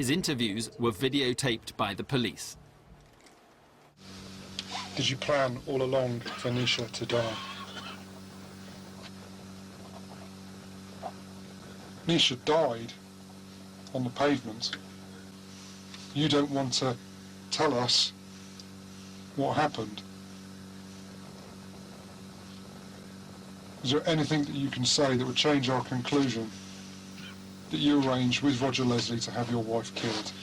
His interviews were videotaped by the police. Did you plan all along for Nisha to die? Nisha died on the pavement. You don't want to tell us what happened. Is there anything that you can say that would change our conclusion that you arranged with Roger Leslie to have your wife killed?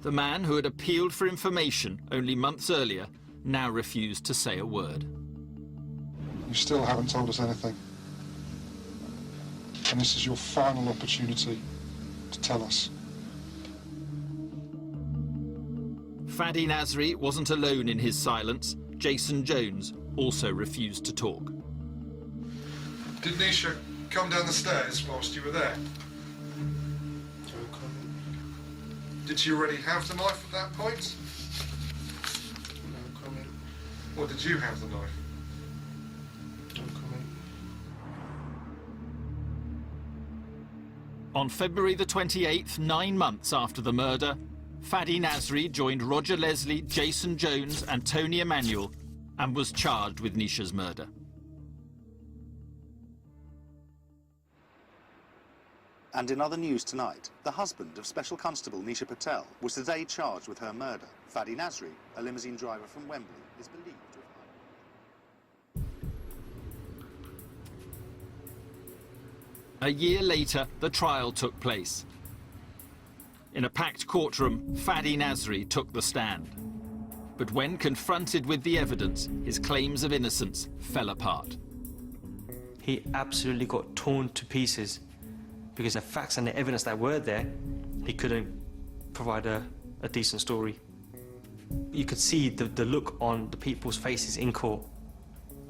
The man who had appealed for information only months earlier now refused to say a word. You still haven't told us anything. And this is your final opportunity to tell us. Fadi Nasri wasn't alone in his silence. Jason Jones also refused to talk. Did Nisha come down the stairs whilst you were there? Did she already have the knife at that point? No comment. Or did you have the knife? No comment. On February the 28th, 9 months after the murder, Fadi Nasri joined Roger Leslie, Jason Jones and Tony Emanuel and was charged with Nisha's murder. And in other news tonight, the husband of Special Constable Nisha Patel was today charged with her murder. Fadi Nasri, a limousine driver from Wembley, is believed to have... A year later, the trial took place. In a packed courtroom, Fadi Nasri took the stand. But when confronted with the evidence, his claims of innocence fell apart. He absolutely got torn to pieces because the facts and the evidence that were there, he couldn't provide a decent story. You could see the look on the people's faces in court.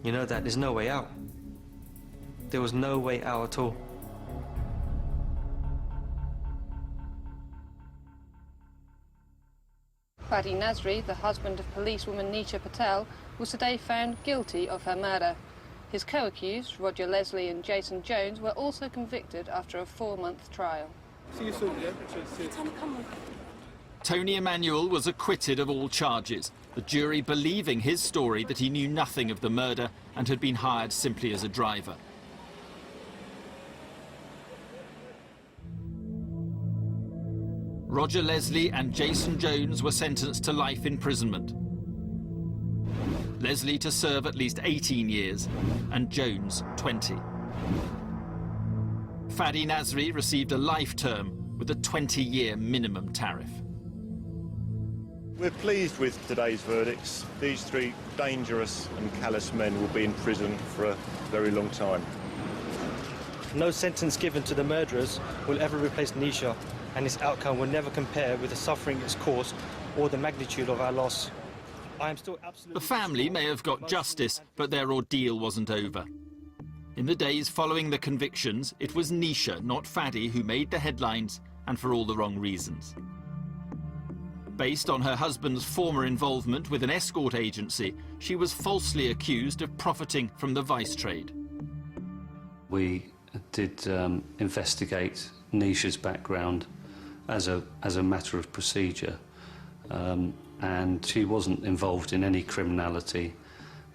You know that there's no way out. There was no way out at all. Fadi Nasri, the husband of policewoman Nisha Patel, was today found guilty of her murder. His co-accused, Roger Leslie and Jason Jones, were also convicted after a 4-month trial. See you soon, yeah? Tony Emanuel was acquitted of all charges, the jury believing his story that he knew nothing of the murder and had been hired simply as a driver. Roger Leslie and Jason Jones were sentenced to life imprisonment. Leslie to serve at least 18 years and Jones 20. Fadi Nasri received a life term with a 20-year minimum tariff. We're pleased with today's verdicts. These 3 dangerous and callous men will be in prison for a very long time. No sentence given to the murderers will ever replace Nisha, and its outcome will never compare with the suffering it's caused or the magnitude of our loss. I am still absolutely... The family may have got justice, but their ordeal wasn't over. In the days following the convictions, it was Nisha, not Fadi, who made the headlines, and for all the wrong reasons. Based on her husband's former involvement with an escort agency, she was falsely accused of profiting from the vice trade. We did investigate Nisha's background as a matter of procedure, and she wasn't involved in any criminality,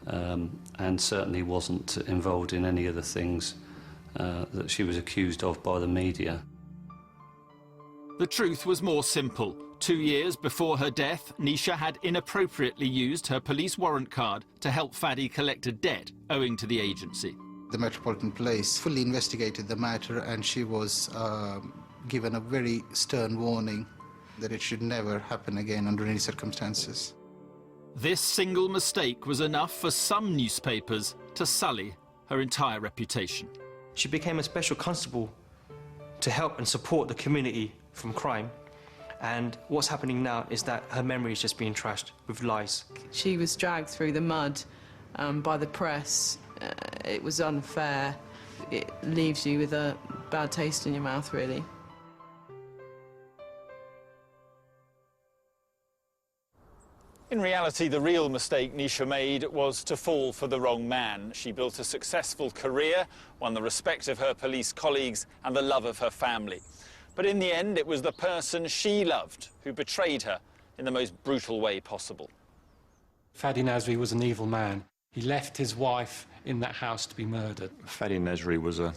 and certainly wasn't involved in any of the things that she was accused of by the media. The truth was more simple. 2 years before her death, Nisha had inappropriately used her police warrant card to help Fadi collect a debt owing to the agency. The Metropolitan Police fully investigated the matter, and she was given a very stern warning that it should never happen again under any circumstances. This single mistake was enough for some newspapers to sully her entire reputation. She became a special constable to help and support the community from crime. And what's happening now is that her memory is just being trashed with lies. She was dragged through the mud by the press. It was unfair. It leaves you with a bad taste in your mouth, really. In in reality, the real mistake Nisha made was to fall for the wrong man. She built a successful career, won the respect of her police colleagues and the love of her family. But in the end, it was the person she loved who betrayed her in the most brutal way possible. Fadi Nasri was an evil man. He left his wife in that house to be murdered. Fadi Nasri was a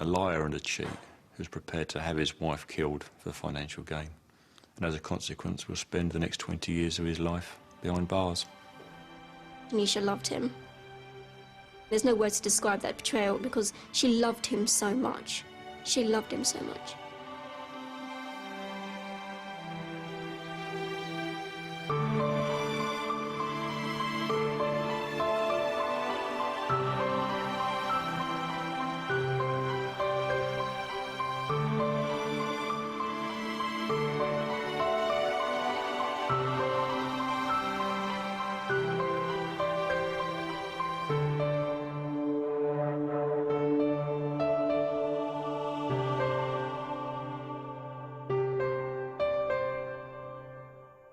liar and a cheat who was prepared to have his wife killed for financial gain. And as a consequence, will spend the next 20 years of his life behind bars. Nisha loved him. There's no words to describe that betrayal because she loved him so much. She loved him so much.